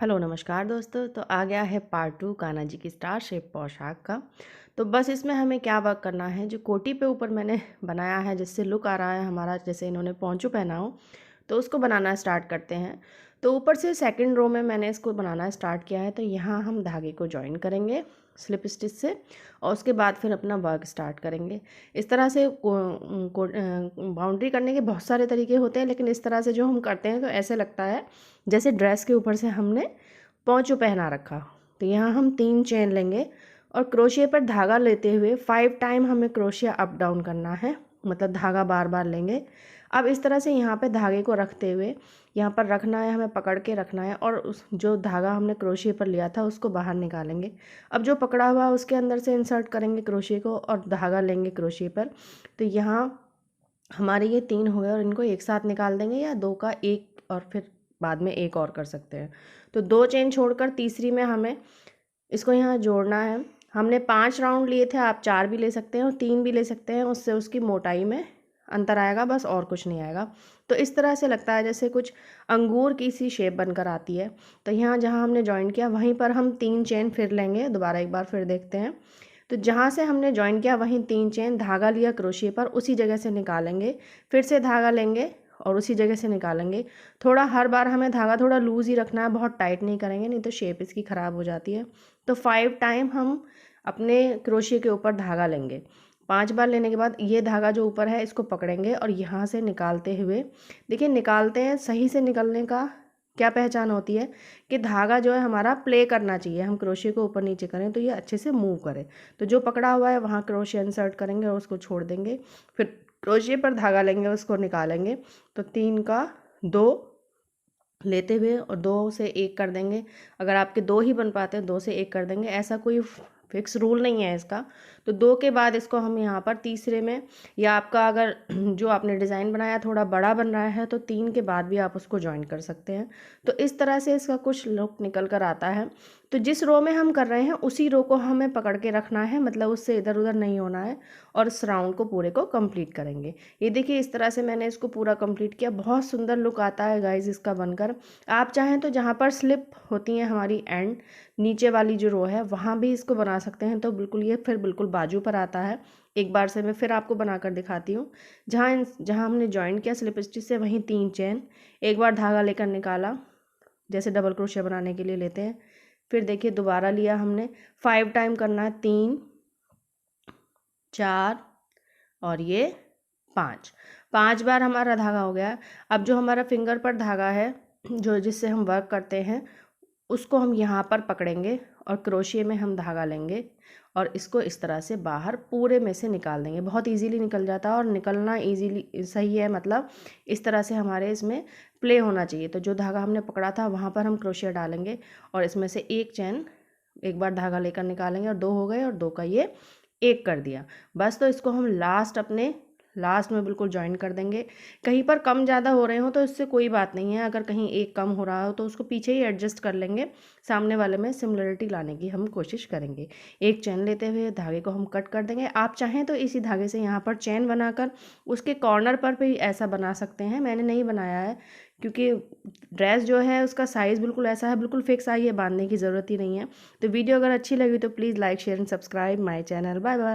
Hello नमस्कार दोस्तों। तो आ गया है पार्ट 2 कान्हा जी की स्टार शेप पोशाक का। तो बस इसमें हमें क्या वर्क करना है, जो कोटी पे ऊपर मैंने बनाया है जिससे लुक आ रहा है हमारा, जैसे इन्होंने पोंचू पहना हो, तो उसको बनाना स्टार्ट करते हैं। तो ऊपर से सेकंड रो में मैंने इसको बनाना स्टार्ट किया है। तो यहाँ हम धागे को जॉइन करेंगे स्लिप स्टिच से और उसके बाद फिर अपना वर्क स्टार्ट करेंगे। इस तरह से बाउंड्री करने के बहुत सारे तरीके होते हैं, लेकिन इस तरह से जो हम करते हैं तो ऐसे लगता है जैसे ड्रेस के ऊपर से हमने पोंचो पहना रखा। तो यहाँ हम 3 चेन लेंगे और क्रोशिया पर धागा लेते हुए 5 टाइम हमें क्रोशिया अप डाउन करना है, मतलब धागा बार बार लेंगे। अब इस तरह से यहाँ पे धागे को रखते हुए यहाँ पर रखना है, हमें पकड़ के रखना है और उस जो धागा हमने क्रोशिया पर लिया था उसको बाहर निकालेंगे। अब जो पकड़ा हुआ है उसके अंदर से इंसर्ट करेंगे क्रोशिया को और धागा लेंगे क्रोशिया पर। तो यहाँ हमारे ये 3 हो गए और इनको एक साथ निकाल देंगे, या 2 का 1 और फिर बाद में एक और कर सकते हैं। तो 2 चेन छोड़कर तीसरी में हमें इसको यहाँ जोड़ना है। हमने 5 राउंड लिए थे, आप 4 भी ले सकते हैं और 3 भी ले सकते हैं, उससे उसकी मोटाई में अंतर आएगा, बस और कुछ नहीं आएगा। तो इस तरह से लगता है जैसे कुछ अंगूर की सी शेप बनकर आती है। तो यहाँ जहाँ हमने जॉइन किया वहीं पर हम 3 चेन फिर लेंगे, दोबारा एक बार फिर देखते हैं। तो जहाँ से हमने जॉइन किया वहीं 3 चेन धागा लिया क्रोशिया पर, उसी जगह से निकालेंगे, फिर से धागा लेंगे और उसी जगह से निकालेंगे। थोड़ा हर बार हमें धागा थोड़ा लूज़ ही रखना है, बहुत टाइट नहीं करेंगे, नहीं तो शेप इसकी ख़राब हो जाती है। तो 5 टाइम हम अपने क्रोशिया के ऊपर धागा लेंगे। 5 बार लेने के बाद ये धागा जो ऊपर है इसको पकड़ेंगे और यहाँ से निकालते हुए, देखिए निकालते हैं सही से निकलने का क्या पहचान होती है कि धागा जो है हमारा प्ले करना चाहिए, हम क्रोशिया को ऊपर नीचे करें तो ये अच्छे से मूव करे। तो जो पकड़ा हुआ है वहाँ क्रोशिया इंसर्ट करेंगे और उसको छोड़ देंगे, फिर क्रोशिया पर धागा लेंगे, उसको निकालेंगे। तो 3 का 2 लेते हुए और 2 से 1 कर देंगे। अगर आपके 2 ही बन पाते हैं 2 से 1 कर देंगे, ऐसा कोई फिक्स रूल नहीं है इसका। तो 2 के बाद इसको हम यहाँ पर तीसरे में, या आपका अगर जो आपने डिज़ाइन बनाया थोड़ा बड़ा बन रहा है तो 3 के बाद भी आप उसको जॉइन कर सकते हैं। तो इस तरह से इसका कुछ लुक निकल कर आता है। तो जिस रो में हम कर रहे हैं उसी रो को हमें पकड़ के रखना है, मतलब उससे इधर उधर नहीं होना है, और इस राउंड को पूरे को कंप्लीट करेंगे। ये देखिए इस तरह से मैंने इसको पूरा कंप्लीट किया। बहुत सुंदर लुक आता है गाइज इसका बनकर। आप चाहें तो जहाँ पर स्लिप होती हैं हमारी एंड नीचे वाली जो रो है वहाँ भी इसको बना सकते हैं, तो बिल्कुल ये फिर बिल्कुल बाजू पर आता है। एक बार से मैं फिर आपको बनाकर दिखाती हूँ। जहाँ जहाँ हमने जॉइन किया स्लिप स्टिच से वहीं 3 चेन, एक बार धागा लेकर निकाला जैसे डबल क्रोशिया बनाने के लिए लेते हैं, फिर देखिए दोबारा लिया हमने, 5 टाइम करना है, 3 4 और ये 5 बार हमारा धागा हो गया। अब जो हमारा फिंगर पर धागा है जो जिससे हम वर्क करते हैं उसको हम यहाँ पर पकड़ेंगे और क्रोशिया में हम धागा लेंगे और इसको इस तरह से बाहर पूरे में से निकाल देंगे। बहुत इजीली निकल जाता है और निकलना इजीली सही है, मतलब इस तरह से हमारे इसमें प्ले होना चाहिए। तो जो धागा हमने पकड़ा था वहाँ पर हम क्रोशिया डालेंगे और इसमें से एक चैन एक बार धागा लेकर निकालेंगे और 2 हो गए और 2 का ये 1 कर दिया बस। तो इसको हम अपने लास्ट में बिल्कुल जॉइन कर देंगे। कहीं पर कम ज़्यादा हो रहे हो तो इससे कोई बात नहीं है, अगर कहीं एक कम हो रहा हो तो उसको पीछे ही एडजस्ट कर लेंगे, सामने वाले में सिमिलरिटी लाने की हम कोशिश करेंगे। एक चैन लेते हुए धागे को हम कट कर देंगे। आप चाहें तो इसी धागे से यहाँ पर चैन बनाकर उसके कॉर्नर पर भी ऐसा बना सकते हैं, मैंने नहीं बनाया है क्योंकि ड्रेस जो है उसका साइज़ बिल्कुल ऐसा है, बिल्कुल फिक्स आई है, बांधने की ज़रूरत ही नहीं है। तो वीडियो अगर अच्छी लगी तो please like share and subscribe my channel. Bye bye.